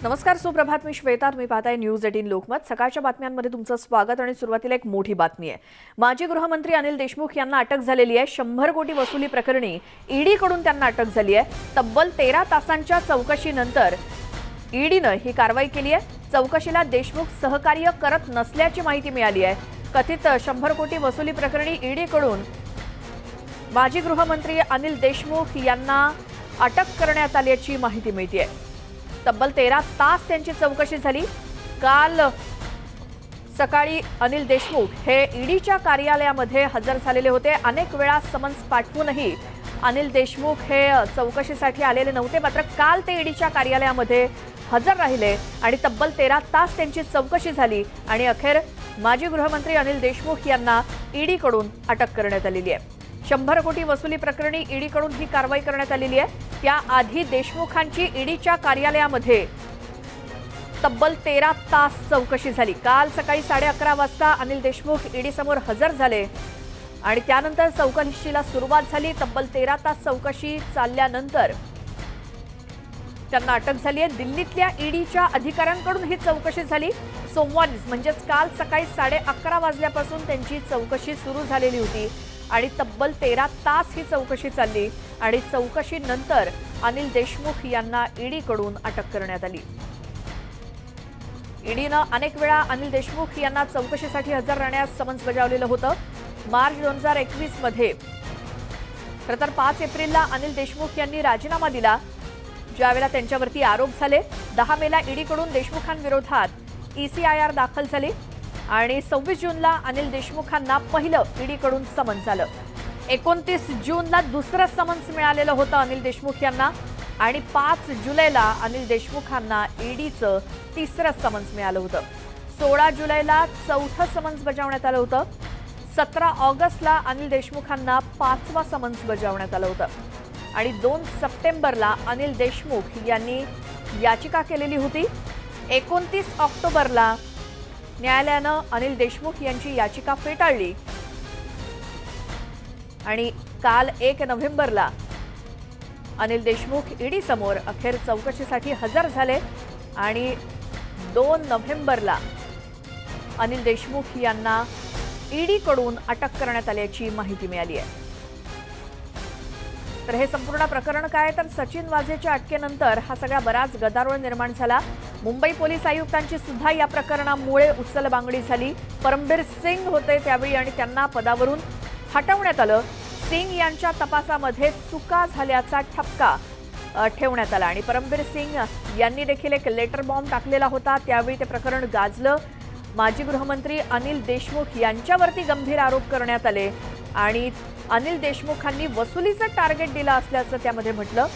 नमस्कार, सुप्रभात. मी श्वेता. तुम्ही पाहताय न्यूज 18 लोकमत. सकाळच्या बातम्यांमध्ये तुमचं स्वागत. आणि सुरुवातीला एक मोठी बातमी आहे. माजी गृहमंत्री अनिल देशमुख यांना अटक झालेली आहे. 100 कोटी वसुली प्रकरणी ईडीकडून त्यांना अटक झाली आहे. तब्बल 13 तासांच्या चौकशीनंतर ईडीनं ही कारवाई केली आहे. चौकशीला देशमुख सहकार्य करत नसल्याची माहिती मिळाली आहे. कथित 100 कोटी वसुली प्रकरणी ईडीकडून माजी गृहमंत्री अनिल देशमुख यांना अटक करण्यात आल्याची माहिती मिळते. तब्बल 13 तास त्यांची चौकशी झाली. काल सकाळी अनिल देशमुख हे ईडीच्या कार्यालयामध्ये हजर झालेले होते. अनेक वेळा समन्स पाठवूनही अनिल देशमुख हे चौकशीसाठी आलेले नव्हते. मात्र काल ते ईडीच्या कार्यालयामध्ये हजर राहिले आणि तब्बल 13 तास त्यांची चौकशी झाली आणि अखेर माजी गृहमंत्री अनिल देशमुख यांना ईडीकडून अटक करण्यात आलेली आहे. 100 कोटी वसुली प्रकरणी ईडीकडून ही कारवाई करण्यात आलेली आहे. त्याआधी देशमुखांची ईडीच्या कार्यालयामध्ये तब्बल 13 तास चौकशी झाली. काल सकाळी 11:30 वाजता अनिल देशमुख ईडी समोर हजर झाले आणि त्यानंतर चौकशीला सुरुवात झाली. तब्बल 13 तास चौकशी चालल्यानंतर त्यांना अटक झाली आहे. दिल्लीतल्या ईडीच्या अधिकाऱ्यांकडून ही चौकशी झाली. सोमवारी म्हणजेच काल सकाळी 11:30 वाजल्यापासून त्यांची चौकशी सुरू झालेली होती आणि तब्बल 13 तास ही चौकशी चालली आणि चौकशीनंतर अनिल देशमुख यांना ईडीकडून अटक करण्यात आली. ईडीनं अनेक वेळा अनिल देशमुख यांना चौकशीसाठी हजर राहण्यास समन्स बजावलेलं होतं. मार्च 2021 मध्ये तर 5 एप्रिलला अनिल देशमुख यांनी राजीनामा दिला, ज्यावेळेला त्यांच्यावरती आरोप झाले. 10 मेला ईडीकडून देशमुखांविरोधात ECIR दाखल झाली आणि 26 जूनला अनिल देशमुखांना पहिलं ईडीकडून समन्स आलं. 29 जूनला दुसरं समन्स मिळालेलं होतं अनिल देशमुख यांना आणि 5 जुलैला अनिल देशमुखांना ईडीचं तिसरं समन्स मिळालं होतं. 16 जुलैला चौथं समन्स बजावण्यात आलं होतं. 17 ऑगस्टला अनिल देशमुखांना 5वा समन्स बजावण्यात आलं होतं आणि 2 सप्टेंबरला अनिल देशमुख यांनी याचिका केलेली होती. 29 ऑक्टोबरला न्यायालयानं अनिल देशमुख यांची याचिका फेटाळली आणि काल 1 नोव्हेंबरला अनिल देशमुख ईडी समोर अखेर चौकशीसाठी हजर झाले आणि 2 नोव्हेंबरला अनिल देशमुख यांना ईडीकडून अटक करण्यात आल्याची माहिती मिळाली आहे. तर हे संपूर्ण प्रकरण काय, तर सचिन वाझेच्या अटकेनंतर हा सगळा बराच गदारोळ निर्माण झाला. मुंबई पोलीस आयुक्तांची सुद्धा या प्रकरणामुळे उचलबांगडी झाली. परमबीर सिंग होते त्यावेळी आणि त्यांना पदावरून हटवण्यात आलं. सिंग यांच्या तपासामध्ये चुका झाल्याचा ठपका ठेवण्यात आला आणि परमबीर सिंग यांनी देखील एक लेटर बॉम्ब टाकलेला होता. त्यावेळी ते प्रकरण गाजलं. माजी गृहमंत्री अनिल देशमुख यांच्यावरती गंभीर आरोप करण्यात आले आणि अनिल देशमुखांनी वसुलीचं टार्गेट दिलं असल्याचं त्यामध्ये म्हटलं.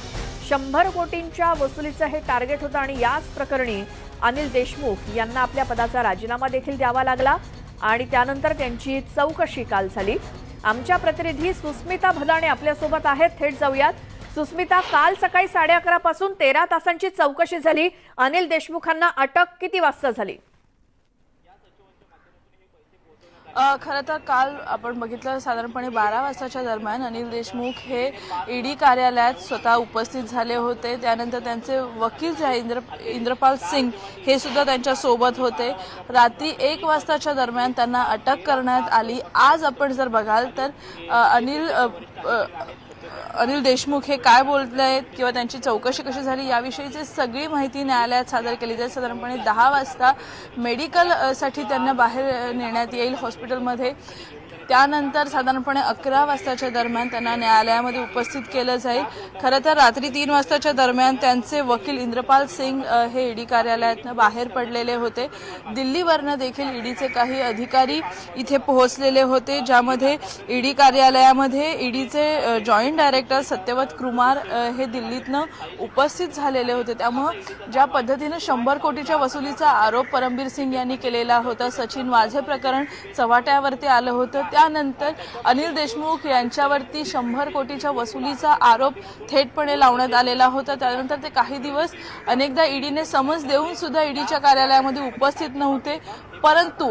100 कोटींच्या वसुलीचं हे टार्गेट होतं आणि याच प्रकरणी अनिल देशमुख यांना आपल्या पदाचा राजीनामा देखील द्यावा लागला आणि त्यानंतर त्यांची चौकशी काल झाली. आमच्या प्रतिनिधी सुस्मिता भदाणे आपल्यासोबत आहेत. थेट जाऊयात. सुस्मिता, काल सकाळी 11:30 पासून 13 तासांची चौकशी झाली. अनिल देशमुखांना अटक किती वाजता झाली? खरं तर काल आपण बघितलं साधारणपणे 12 वाजताच्या दरम्यान अनिल देशमुख हे ईडी कार्यालयात स्वतः उपस्थित झाले होते. त्यानंतर त्यांचे वकील जे आहे इंद्रपाल सिंग हे सुद्धा त्यांच्या सोबत होते. रात्री 1 वाजताच्या दरम्यान त्यांना अटक करण्यात आली. आज आपण जर बघाल तर अनिल देशमुख हे काय बोलले आहेत किंवा त्यांची चौकशी कशी झाली याविषयीची सगळी माहिती न्यायालयात सादर केली जाईल. साधारणपणे 10 वाजता मेडिकलसाठी त्यांना बाहेर नेण्यात येईल हॉस्पिटलमध्ये. त्यानंतर साधारणपणे 11 वाजताच्या दरम्यान त्यांना न्यायालयामध्ये उपस्थित केलं जाईल. खरं तर रात्री 3 वाजताच्या दरम्यान त्यांचे वकील इंद्रपाल सिंग हे ईडी कार्यालयातनं बाहेर पडलेले होते. दिल्लीवरनं देखील ईडीचे काही अधिकारी इथे पोहोचलेले होते, ज्यामध्ये ईडी कार्यालयामध्ये ईडीचे जॉईंट डायरेक्टर सत्यवत कुमार हे दिल्लीतनं उपस्थित झालेले होते. त्यामुळं ज्या पद्धतीनं 100 कोटीच्या वसुलीचा आरोप परमबीर सिंग यांनी केलेला होता, सचिन वाझे प्रकरण चव्हाट्यावरती आलं होतं, त्यानंतर अनिल देशमुख यांच्यावरती 100 कोटीच्या वसुलीचा आरोप थेटपणे लावण्यात आलेला होता. त्यानंतर ते काही दिवस अनेकदा ईडीने समन्स देऊन सुद्धा ईडीच्या कार्यालयामध्ये उपस्थित नव्हते. परंतु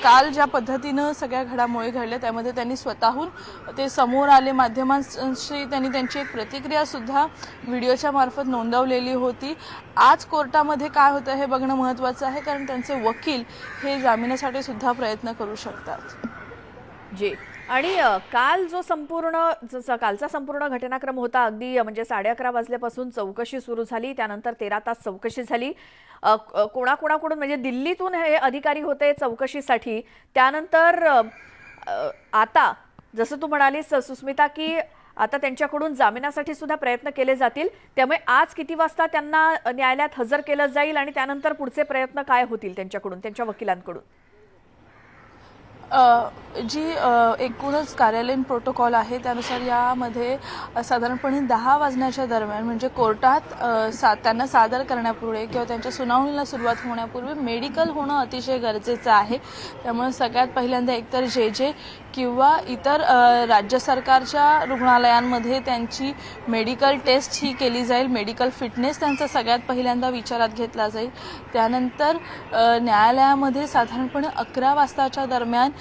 काल ज्या पद्धतीनं सगळ्या घडामोडी घडल्या त्यामध्ये त्यांनी स्वतःहून ते समोर आले. माध्यमांशी त्यांनी त्यांची एक प्रतिक्रिया सुद्धा व्हिडिओच्या मार्फत नोंदवलेली होती. आज कोर्टामध्ये काय होतं हे बघणं महत्त्वाचं आहे, कारण त्यांचे वकील हे जामिनासाठी सुद्धा प्रयत्न करू शकतात. जी. आणि कालचा संपूर्ण घटनाक्रम होता, अगदी म्हणजे 11:30 वाजल्यापासून चौकशी सुरू झाली. त्यानंतर 13 तास चौकशी झाली. कोणाकोणाकडून म्हणजे दिल्लीतून हे अधिकारी होते चौकशीसाठी. त्यानंतर आता जसं तू म्हणालीस सुस्मिता की आता त्यांच्याकडून जामिनासाठी सुद्धा प्रयत्न केले जातील. त्यामुळे आज किती वाजता त्यांना न्यायालयात हजर केलं जाईल आणि त्यानंतर पुढचे प्रयत्न काय होतील त्यांच्याकडून, त्यांच्या वकिलांकडून? जी एकूणच कार्यालयीन प्रोटोकॉल आहे त्यानुसार यामध्ये साधारणपणे 10 वाजण्याच्या दरम्यान म्हणजे कोर्टात त्यांना सादर करण्यापूर्वी किंवा त्यांच्या सुनावणीला सुरुवात होण्यापूर्वी मेडिकल होणं अतिशय गरजेचं आहे. त्यामुळे सगळ्यात पहिल्यांदा एकतर जे किंवा इतर राज्य सरकारच्या रुग्णालयांमध्ये त्यांची मेडिकल टेस्ट ही केली जाईल. मेडिकल फिटनेस त्यांचा सगळ्यात पहिल्यांदा विचारात घेतला जाईल. त्यानंतर न्यायालयामध्ये साधारणपणे 11 वाजताच्या दरम्यान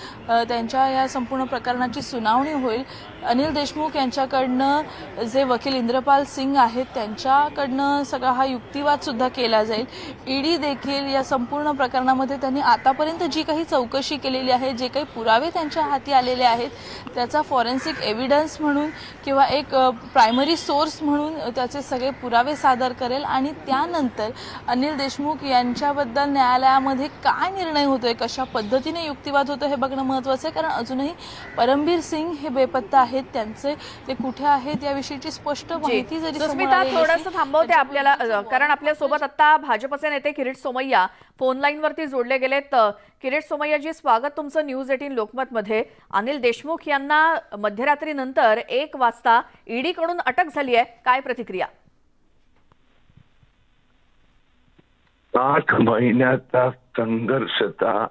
त्यांच्या या संपूर्ण प्रकरणाची सुनावणी होईल. अनिल देशमुख यांच्याकडनं जे वकील इंद्रपाल सिंग आहेत त्यांच्याकडनं सगळा हा युक्तिवाद सुद्धा केला जाईल. ईडी देखील या संपूर्ण प्रकरणामध्ये त्यांनी आतापर्यंत जी काही चौकशी केलेली आहे, जे काही पुरावे त्यांच्या हाती आलेले आहेत त्याचा फॉरेन्सिक एव्हिडन्स म्हणून किंवा एक प्रायमरी सोर्स म्हणून त्याचे सगळे पुरावे सादर करेल आणि त्यानंतर अनिल देशमुख यांच्याबद्दल न्यायालयामध्ये काय निर्णय होतोय, कशा पद्धतीने युक्तिवाद होतो हे बघणं महत्त्वाचं आहे. कारण अजूनही परमबीर सिंग हे बेपत्ता आहेत. त्यांचे ते कुठे आहेत याविषयीची स्पष्ट माहिती जरी सुस्मिता थोडंसं थांबवते आपल्याला, कारण आपल्यासोबत आता भाजपचे नेते किरीट सोमय्या फोन लाईन वरती जोडले गेलेत. किरीट सोमय्याजी, स्वागत तुमचं न्यूज 18 लोकमत मध्ये. अनिल देशमुख यांना मध्यरात्रीनंतर 1 वाजता ईडी कडून अटक झाली आहे, काय प्रतिक्रिया? 8 महिन्याचा संघर्षता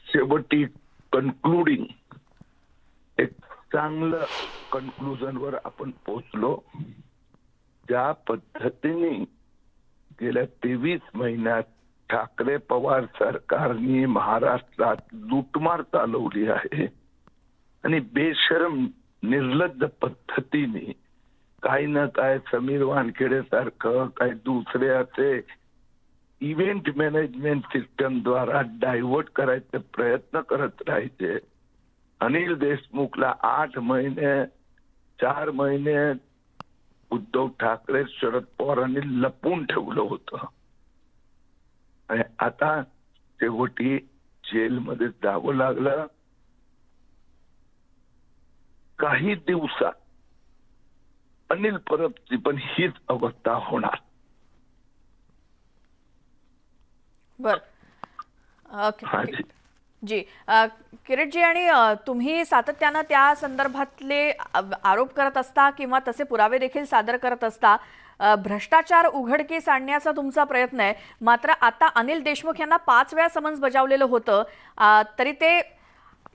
शेवटी कन्क्लुडिंग एक चांगलं कन्क्लुजनवर आपण पोहोचलो. ज्या पद्धतीने गेल्या 23 महिन्यात ठाकरे पवार सरकारने महाराष्ट्रात लूटमार चालवली आहे आणि बेशरम निर्लज्ज पद्धतीने काही ना काय समीर वानखेडे सारखं काही दुसरे असे इव्हेंट मॅनेजमेंट सिस्टम द्वारा डायव्हर्ट करायचे प्रयत्न करत राहायचे. अनिल देशमुखला 8 महिने 4 महिने उद्धव ठाकरे शरद पवारांनी लपून ठेवलं होतं आणि आता शेवटी जेलमध्ये जावं लागलं. काही दिवसात अनिल परबची पण हीच अवस्था होणार. बर, ओके जी. किरीटजी, आणि तुम्ही सातत्यानं त्या संदर्भातले आरोप करत असता किंवा तसे पुरावे देखील सादर करत असता. भ्रष्टाचार उघडकीस आणण्याचा तुमचा प्रयत्न आहे. मात्र आता अनिल देशमुख यांना 5 वेळा समन्स बजावलेलं होतं, तरी ते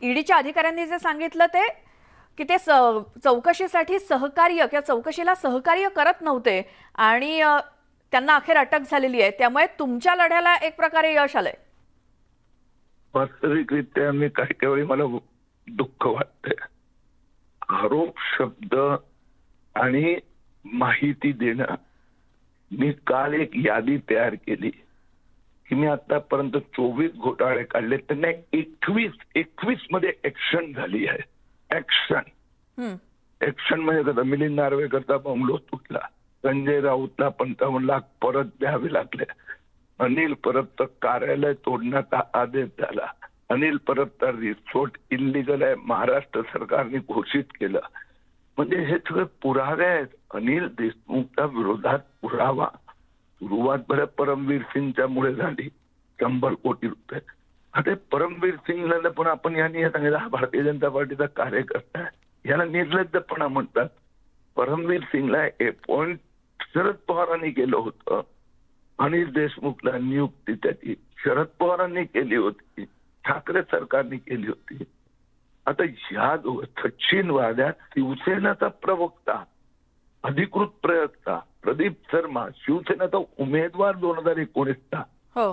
ईडीच्या अधिकाऱ्यांनी जे सांगितलं ते की ते चौकशीसाठी सहकार्य किंवा चौकशीला सहकार्य करत नव्हते आणि त्यांना अखेर अटक झालेली आहे. त्यामुळे तुमच्या लढ्याला एक प्रकारे यश आलंय. वास्तविकरित्या मी काही वेळी मला दुःख वाटतंय. आरोप शब्द आणि माहिती देणं. मी काल एक यादी तयार केली की मी आतापर्यंत 24 घोटाळे काढले, त्यांना 21 मध्ये ऍक्शन झाली आहे. ऍक्शन म्हणजे कसं, मिलिंद नार्वेकरचा बंगलो तुटला, संजय राऊतला 55 लाख परत द्यावे लागले, अनिल परबचं कार्यालय तोडण्याचा आदेश झाला, अनिल परबचा रिसोर्ट इल्लीगल आहे महाराष्ट्र सरकारने घोषित केलं. म्हणजे हे सगळे पुरावे आहेत. अनिल देशमुखच्या विरोधात पुरावा सुरुवात बरं परमवीर सिंगच्या मुळे झाली, 100 कोटी रुपये. आता परमवीर सिंगला पण आपण यांनी हे सांगितलं हा भारतीय जनता पार्टीचा कार्यकर्ता आहे, याला निर्लज्जपणा म्हणतात. परमवीर सिंगला अपॉइंट शरद पवारांनी केलं होतं. अनिल देशमुखला नियुक्ती त्याची शरद पवारांनी केली होती. ठाकरे सरकारने केली होती. आता ह्या सचिन वाड्यात शिवसेनेचा प्रवक्ता, अधिकृत प्रवक्ता प्रदीप शर्मा शिवसेनेचा उमेदवार 2019चा, हो.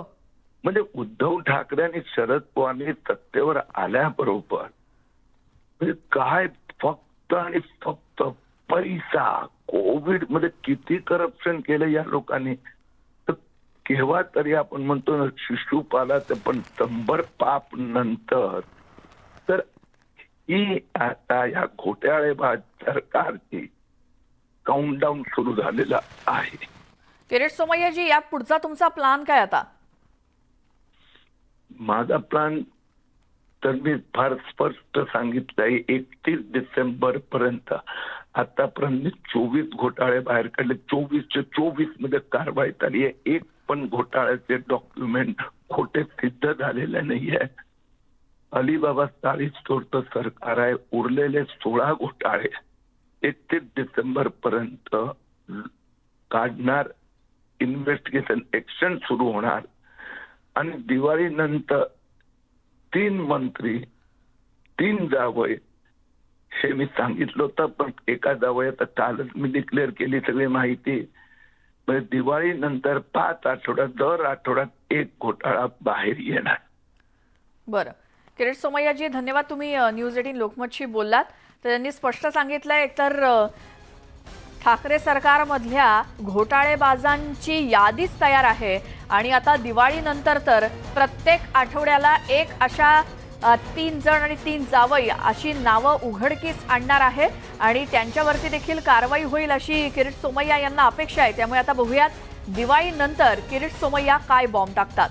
म्हणजे उद्धव ठाकरे आणि शरद पवारांनी सत्तेवर आल्याबरोबर म्हणजे काय फक्त आणि फक्त पैसा, कोविड मध्ये किती करप्शन केलं या लोकांनी. तर केव्हा तरी आपण म्हणतो ना शिशुपालाचं पण 100 पाप नंतर तर ही आता या घोटाळेबाज सरकारची काउंटडाऊन सुरू झालेला आहे. किरीट सोमय्याजी, या पुढचा तुमचा प्लान काय आता? माझा प्लान तर मी फार स्पष्ट सांगितलंय. 31 डिसेंबर पर्यंत आतापर्यंत 24 घोटाळे बाहेर काढले. 24च्या 24 मध्ये कारवाई झाली आहे. एक पण घोटाळ्याचे डॉक्युमेंट खोटे सिद्ध झालेले नाहीये. अलिबाबा 40 स्टोरचं सरकार आहे. उरलेले 16 घोटाळे 31 डिसेंबर पर्यंत काढणार. इन्व्हेस्टिगेशन एक्शन सुरू होणार आणि दिवाळीनंतर 3 मंत्री 3 जावई हे मी सांगितलं होतं. पण एका जावयात कालच मी डिक्लेअर केली सगळी माहिती. म्हणजे दिवाळीनंतर 5 आठवड्यात दर आठवड्यात एक घोटाळा बाहेर येणार. बरं, किरीट सोमय्याजी, धन्यवाद. तुम्ही न्यूज 18 लोकमतशी बोललात. तर त्यांनी स्पष्ट सांगितलंय एकतर ठाकरे सरकारमधल्या घोटाळेबाजांची यादीच तयार आहे आणि आता दिवाळीनंतर तर प्रत्येक आठवड्याला एक अशा 3 जण आणि 3 जावई अशी नावं उघडकीस आणणार आहे आणि त्यांच्यावरती देखील कारवाई होईल अशी किरीट सोमय्या यांना अपेक्षा आहे. त्यामुळे आता बघूयात दिवाळीनंतर किरीट सोमय्या काय बॉम्ब टाकतात.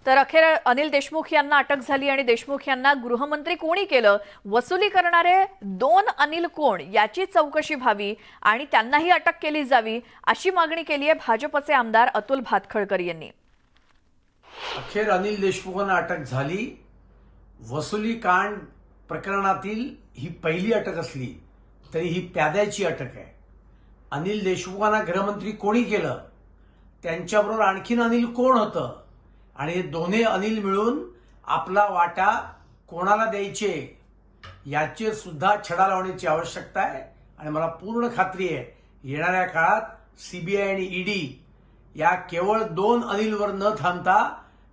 तर अखेर अनिल देशमुख यांना अटक झाली आणि देशमुख यांना गृहमंत्री कोणी केलं, वसुली करणारे 2 अनिल कोण याची चौकशी व्हावी आणि त्यांनाही अटक केली जावी अशी मागणी केली आहे भाजपचे आमदार अतुल भातखळकर यांनी. अखेर अनिल देशमुखांना अटक झाली. वसुली कांड प्रकरणातील ही पहिली अटक असली तरी ही प्याद्याची अटक आहे. अनिल देशमुखांना गृहमंत्री कोणी केलं, त्यांच्याबरोबर आणखीन अनिल कोण होतं आणि हे दोन्ही अनिल मिळून आपला वाटा कोणाला द्यायचे याचे सुद्धा छडा लावण्याची आवश्यकता आहे. आणि मला पूर्ण खात्री आहे येणाऱ्या काळात सीबीआय आणि ईडी या केवळ 2 अनिलवर न थांबता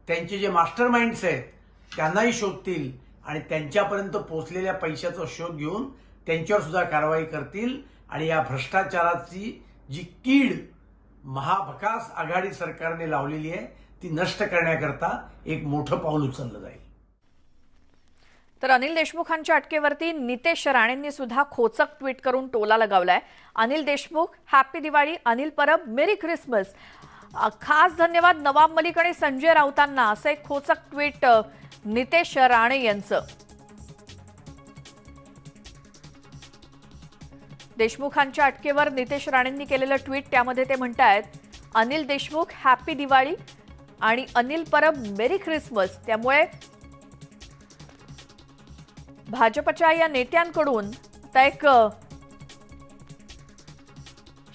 त्यांचे जे मास्टर माइंड्स आहेत त्यांनाही शोधतील आणि त्यांच्यापर्यंत पोहोचलेल्या पैशाचा शोध घेऊन त्यांच्यावर सुद्धा कारवाई करतील आणि या भ्रष्टाचाराची जी कीड महाभकास आघाडी सरकारने लावलेली आहे ती नष्ट करण्याकरता एक मोठं पाऊल उचललं जाईल. तर अनिल देशमुखांच्या अटकेवरती नितेश राणेंनी सुद्धा खोचक ट्विट करून टोला लगावलाय. अनिल देशमुख हॅपी दिवाळी, अनिल परब मेरी ख्रिसमस, खास धन्यवाद नवाब मलिक आणि संजय राऊतांना, असं एक खोचक ट्विट नितेश राणे यांचं. देशमुखांच्या अटकेवर नितेश राणेंनी केलेलं ट्विट, त्यामध्ये ते म्हणतायत अनिल देशमुख हॅपी दिवाळी आणि अनिल परब मेरी ख्रिसमस. त्यामुळे भाजपच्या या नेत्यांकडून आता एक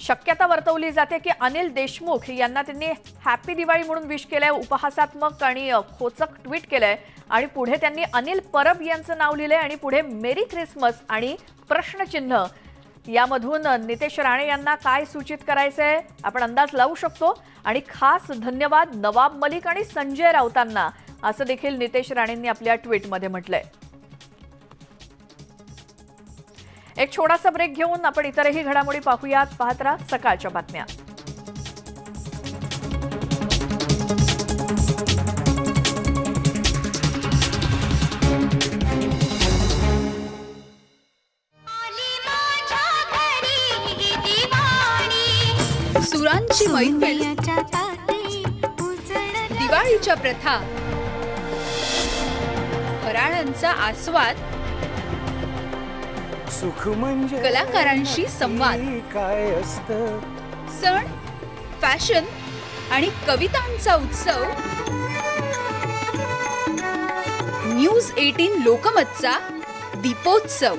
शक्यता वर्तवली जाते की अनिल देशमुख यांना त्यांनी हॅपी दिवाळी म्हणून विश केलंय, उपहासात्मक आणि खोचक ट्विट केलंय आणि पुढे त्यांनी अनिल परब यांचं नाव लिहिलंय आणि पुढे मेरी ख्रिसमस आणि प्रश्नचिन्ह. यामधून नितेश राणे यांना काय सूचित करायचंय आपण अंदाज लावू शकतो. आणि खास धन्यवाद नवाब मलिक आणि संजय राऊतांना, असं देखील नितेश राणेंनी आपल्या ट्विटमध्ये म्हटलंय. एक छोटासा ब्रेक घेऊन आपण इतरही घडामोडी पाहूयात. पाहत राहा सकाळच्या बातम्या. सुरांची मैफिल, दिवाळीच्या प्रथा, फराळांचा आस्वाद, सुख म्हणजे कलाकारांशी संवाद, काय असतं, सण, फॅशन आणि कवितांचा उत्सव. न्यूज 18 लोकमतचा दीपोत्सव.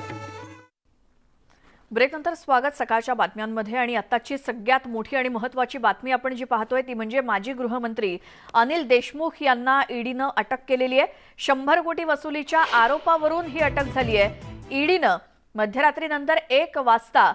ब्रेकनंतर स्वागत सकाळच्या बातम्यांमध्ये आणि आत्ताची सगळ्यात मोठी आणि महत्त्वाची बातमी आपण जी पाहतोय ती म्हणजे माजी गृहमंत्री अनिल देशमुख यांना ईडीनं अटक केलेली आहे. 100 कोटी वसुलीच्या आरोपावरून ही अटक झाली आहे. ईडीनं मध्यरात्रीनंतर 1 वाजता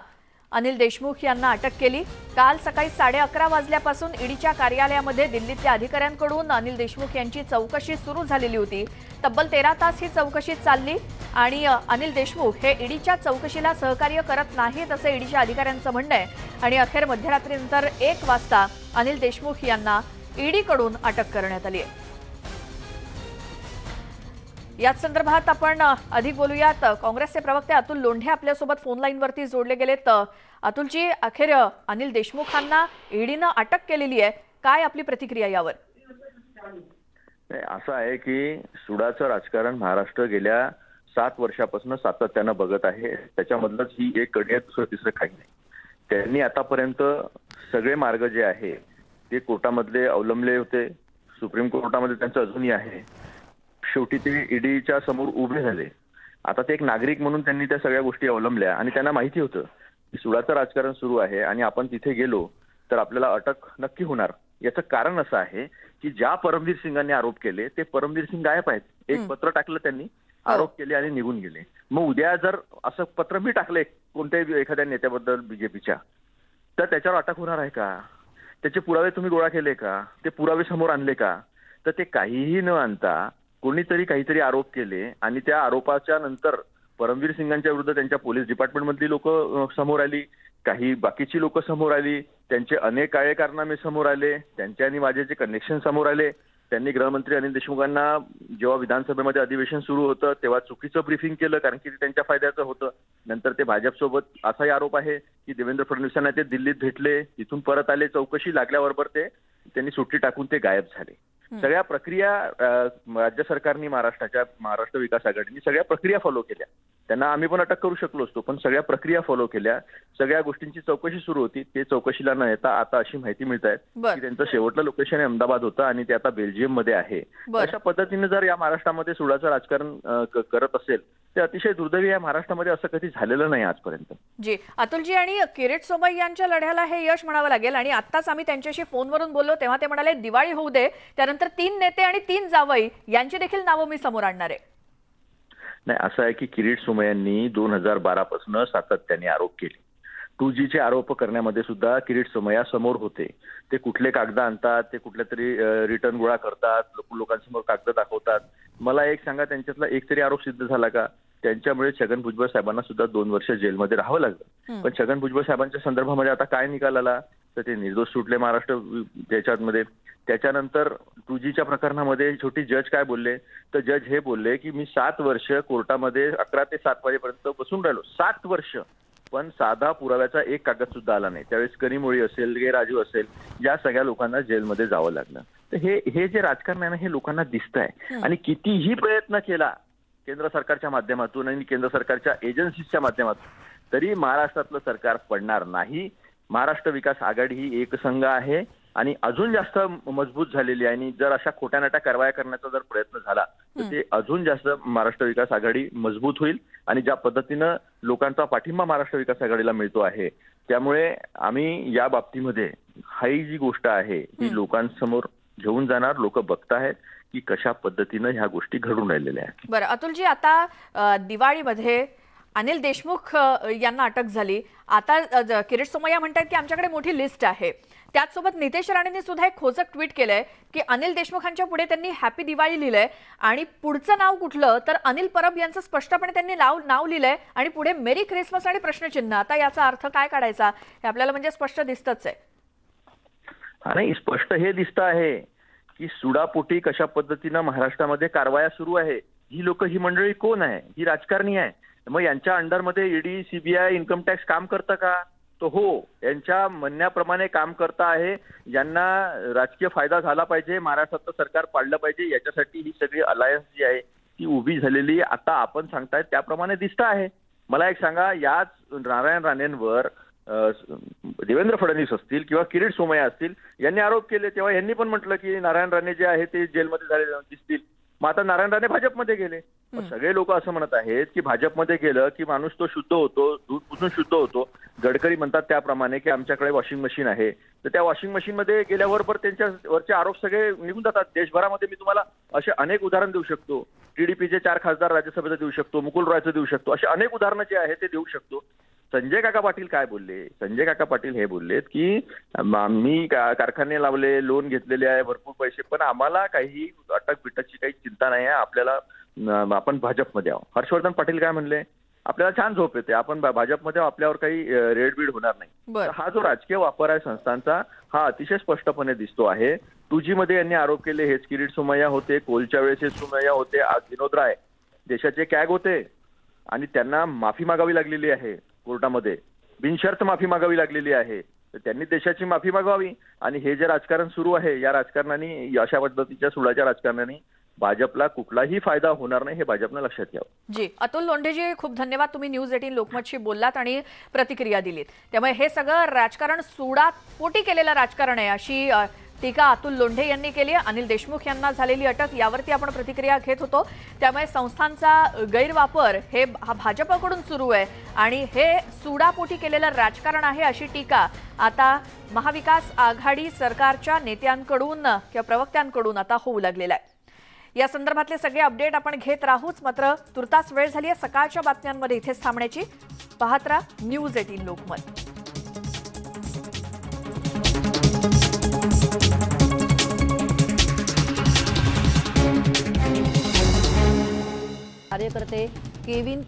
अनिल देशमुख यांना अटक केली. काल सकाळी 11:30 वाजल्यापासून ईडीच्या कार्यालयामध्ये दिल्लीतल्या अधिकाऱ्यांकडून अनिल देशमुख यांची चौकशी सुरू झालेली होती. तब्बल 13 तास ही चौकशी चालली आणि अनिल देशमुख हे ईडीच्या चौकशीला सहकार्य करत नाहीत असं ईडीच्या अधिकाऱ्यांचं म्हणणं आहे. आणि अखेर मध्यरात्रीनंतर 1 वाजता अनिल देशमुख यांना ईडीकडून अटक करण्यात आली आहे. याच संदर्भात आपण अधिक बोलूयात. काँग्रेसचे प्रवक्ते अतुल लोंढे आपल्यासोबत फोन लाईनवरती जोडले गेलेत. अतुलजी, अखेर अनिल देशमुखांना ईडीनं अटक केलेली आहे, काय आपली प्रतिक्रिया यावर? असं आहे की सुडाचं राजकारण महाराष्ट्र गेल्या 7 वर्षापासून सातत्यानं बघत आहे. त्याच्यामधलंच ही एक कडी आहे, दुसरं तिसरं काही नाही. त्यांनी आतापर्यंत सगळे मार्ग जे आहे ते कोर्टामधले अवलंबले होते. सुप्रीम कोर्टामध्ये त्यांचं अजूनही आहे. शेवटी ते ईडीच्या समोर उभे झाले. आता ते एक नागरिक म्हणून त्यांनी त्या सगळ्या गोष्टी अवलंबल्या आणि त्यांना माहिती होतं की सुडाचं राजकारण सुरू आहे आणि आपण तिथे गेलो तर आपल्याला अटक नक्की होणार. याचं कारण असं आहे की ज्या परमवीर सिंगांनी आरोप केले ते परमवीर सिंग गायब आहेत. एक पत्र टाकलं त्यांनी, आरोप केले आणि निघून गेले. मग उद्या जर असं पत्र मी टाकले कोणत्याही एखाद्या नेत्याबद्दल बीजेपीच्या, तर त्याच्यावर अटक होणार आहे का? त्याचे पुरावे तुम्ही गोळा केले का? ते पुरावे समोर आणले का? तर ते काहीही न आणता कोणीतरी काहीतरी आरोप केले आणि त्या आरोपाच्या नंतर परमवीर सिंगांच्या विरुद्ध त्यांच्या पोलीस डिपार्टमेंटमधली लोक समोर आली, काही बाकीची लोक समोर आली, त्यांचे अनेक काळे कारनामे समोर आले, त्यांचे आणि माझे जे कनेक्शन समोर आले. त्यांनी गृहमंत्री अनिल देशमुखांना जेव्हा विधानसभेमध्ये अधिवेशन सुरू होतं तेव्हा चुकीचं ब्रीफिंग केलं, कारण की ते त्यांच्या फायद्याचं होतं. नंतर ते भाजपसोबत असाही आरोप आहे की देवेंद्र फडणवीसांना ते दिल्लीत भेटले, तिथून परत आले, चौकशी लागल्याबरोबर त्यांनी सुट्टी टाकून ते गायब झाले. सगळ्या प्रक्रिया राज्य सरकारने महाराष्ट्र विकास आघाडीने सगळ्या प्रक्रिया फॉलो केल्या. त्यांना आम्ही पण अटक करू शकलो असतो, पण सगळ्या प्रक्रिया फॉलो केल्या. सगळ्या गोष्टींची चौकशी सुरू होती. ते चौकशीला न येता आता अशी माहिती मिळत आहे की त्यांचं शेवटलं लोकेशन अहमदाबाद होतं आणि ते आता बेल्जियम मध्ये आहे. अशा पद्धतीने जर या महाराष्ट्रामध्ये सुडाचं राजकारण करत असेल ते अतिशय दुर्दैवी आहे. महाराष्ट्रामध्ये असं कधी झालेलं नाही आजपर्यंत. जी अतुलजी, आणि किरीट सोमय्या यांच्या लढ्याला हे यश म्हणावं लागेल. आणि आत्ताच आम्ही त्यांच्याशी फोनवरून बोललो तेव्हा ते म्हणाले दिवाळी होऊ दे, त्यानंतर 3 नेते आणि 3 जावई यांची देखील नावं मी समोर आणणार आहे. नाही, असं आहे की किरीट सोमय्यांनी 2012 पासून सातत्याने आरोप केले. 2Gचे आरोप करण्यामध्ये सुद्धा किरीट सोमय्या समोर होते. ते कुठले कागद आणतात, ते कुठल्या तरी रिटर्न गोळा करतात, लोकांसमोर कागद दाखवतात. मला एक सांगा, त्यांच्यातला एक तरी आरोप सिद्ध झाला का? त्यांच्यामुळे छगन भुजबळ साहेबांना सुद्धा 2 वर्ष जेलमध्ये राहावं लागलं. पण छगन भुजबळ साहेबांच्या संदर्भामध्ये आता काय निकाल आला? तर ते निर्दोष सुटले महाराष्ट्र त्याच्यामध्ये. त्याच्यानंतर 2Gच्या प्रकरणामध्ये छोटी जज काय बोलले? तर जज हे बोलले की मी 7 वर्ष कोर्टामध्ये 11 ते 7 वाजेपर्यंत बसून राहिलो. 7 वर्ष, पण साधा पुराव्याचा एक कागद सुद्धा आला नाही. त्यावेळेस कनिमोळी असेल, गे राजू असेल, या सगळ्या लोकांना जेलमध्ये जावं लागलं. तर हे जे राजकारण आहे ना, हे लोकांना दिसत आहे. आणि कितीही प्रयत्न केला केंद्र सरकारच्या माध्यमातून आणि केंद्र सरकारच्या एजन्सीजच्या माध्यमातून तरी महाराष्ट्रातलं सरकार पडणार नाही. महाराष्ट्र विकास आघाडी ही एकसंघ आहे आणि अजून जास्त मजबूत झालेली आहे. आणि जर अशा खोट्यानाट्या कारवाया करण्याचा जर प्रयत्न झाला तर ते अजून जास्त महाराष्ट्र विकास आघाडी मजबूत होईल. आणि ज्या पद्धतीनं लोकांचा पाठिंबा महाराष्ट्र विकास आघाडीला मिळतो आहे, त्यामुळे आम्ही या बाबतीमध्ये ही जी गोष्ट आहे ही लोकांसमोर घेऊन जाणार. लोक बघतायत की कशा पद्धतीनं ह्या गोष्टी घडून राहिलेल्या आहेत. बरं अतुलजी, आता दिवाळीमध्ये अनिल देशमुख यांना अटक झाली. आता किरीट सोमय्या म्हणतात की आमच्याकडे मोठी लिस्ट आहे. त्याचसोबत नितेश राणेंनी सुद्धा एक खोचक ट्विट केलंय की अनिल देशमुखांच्या पुढे त्यांनी हॅपी दिवाळी लिहिलंय आणि पुढचं नाव कुठलं तर अनिल परब यांचं स्पष्टपणे त्यांनी नाव लिहिलंय आणि पुढे मेरी ख्रिसमस आणि प्रश्नचिन्ह. आता याचा अर्थ काय काढायचा हे आपल्याला म्हणजे स्पष्ट दिसतच आहे. नाही, स्पष्ट हे दिसतं आहे की सुडापोटी कशा पद्धतीनं महाराष्ट्रामध्ये कारवाया सुरू आहे. ही लोक, ही मंडळी कोण आहे? ही राजकारणी आहे. मग यांच्या अंडरमध्ये ईडी, सीबीआय, इन्कम टॅक्स काम करतं का? तो हो, यांच्या म्हणण्याप्रमाणे काम करता आहे. ज्यांना राजकीय फायदा झाला पाहिजे, महाराष्ट्राचं सरकार पाडलं पाहिजे, याच्यासाठी ही सगळी अलायन्स जी आहे ती उभी झालेली आता आपण सांगतायत त्याप्रमाणे दिसतं आहे. मला एक सांगा, याच नारायण राणेंवर देवेंद्र फडणवीस असतील किंवा किरीट सोमय्या असतील यांनी आरोप केले, तेव्हा यांनी पण म्हटलं की नारायण राणे जे आहे ते जेलमध्ये झाले दिसतील. मग आता नारायण राणे भाजपमध्ये गेले. मग सगळे लोक असं म्हणत आहेत की भाजपमध्ये गेलं की माणूस तो शुद्ध होतो, दूध पुसून शुद्ध होतो. गडकरी म्हणतात त्याप्रमाणे की आमच्याकडे वॉशिंग मशीन आहे. तर त्या वॉशिंग मशीनमध्ये गेल्यावर त्यांच्यावरचे आरोप सगळे निघून जातात. देशभरामध्ये मी तुम्हाला असे अनेक उदाहरण देऊ शकतो. टीडीपीचे 4 खासदार राज्यसभेचं देऊ शकतो, मुकुल रॉयचं देऊ शकतो, असे अनेक उदाहरणं जे आहेत ते देऊ शकतो. संजय काका पाटील काय बोलले? संजय काका पाटील हे बोललेत की मी कारखाने लावले, लोन घेतलेले आहे, भरपूर पैसे, पण आम्हाला काही अटक बिटकची काही चिंता नाही आहे, आपल्याला आपण भाजपमध्ये आहोत. हर्षवर्धन पाटील काय म्हणले? आपल्याला छान झोप येते, आपण भाजपमध्ये आपल्यावर काही रेडबीड होणार नाही. बरं. तर हा जो राजकीय वापर आहे संस्थांचा, हा अतिशय स्पष्टपणे दिसतो आहे. 2G मध्ये यांनी आरोप केले, हेच किरीट सोमय्या होते, कोलच्या वेळेस हे सोमय्या होते, आज विनोद राय देशाचे कॅग होते आणि त्यांना माफी मागावी लागलेली आहे कोर्टामध्ये, बिनशर्त माफी मागावी लागलेली आहे. तर त्यांनी देशाची माफी मागावी. आणि हे जे राजकारण सुरू आहे, या राजकारणाने, अशा पद्धतीच्या सुडाच्या राजकारणाने भाजपला कुठलाही फायदा होणार नाही, हे भाजपनं लक्षात घ्यावं. जी, अतुल लोंढेजी, खूप धन्यवाद. तुम्ही न्यूज 18 लोकमतशी बोललात आणि प्रतिक्रिया दिलीत. त्यामुळे हे सगळं राजकारण पोटी केलेलं राजकारण आहे, अशी टीका अतुल लोंढे यांनी केली आहे. अनिल देशमुख यांना झालेली अटक, यावरती आपण प्रतिक्रिया घेत होतो. त्यामुळे संस्थांचा गैरवापर हा भाजपकडून सुरू आहे आणि हे सुडापोटी केलेलं राजकारण आहे, अशी टीका आता महाविकास आघाडी सरकारच्या नेत्यांकडून किंवा प्रवक्त्यांकडून आता होऊ लागलेला आहे. या संदर्भातले सगळे अपडेट आपण घेत राहूच. मात्र तुर्तास वेळ झाली आहे सकाळच्या बातम्यांमध्ये इथेच थांबण्याची. पाहत राहा न्यूज 18 लोकमत. कार्यकर्ते केविन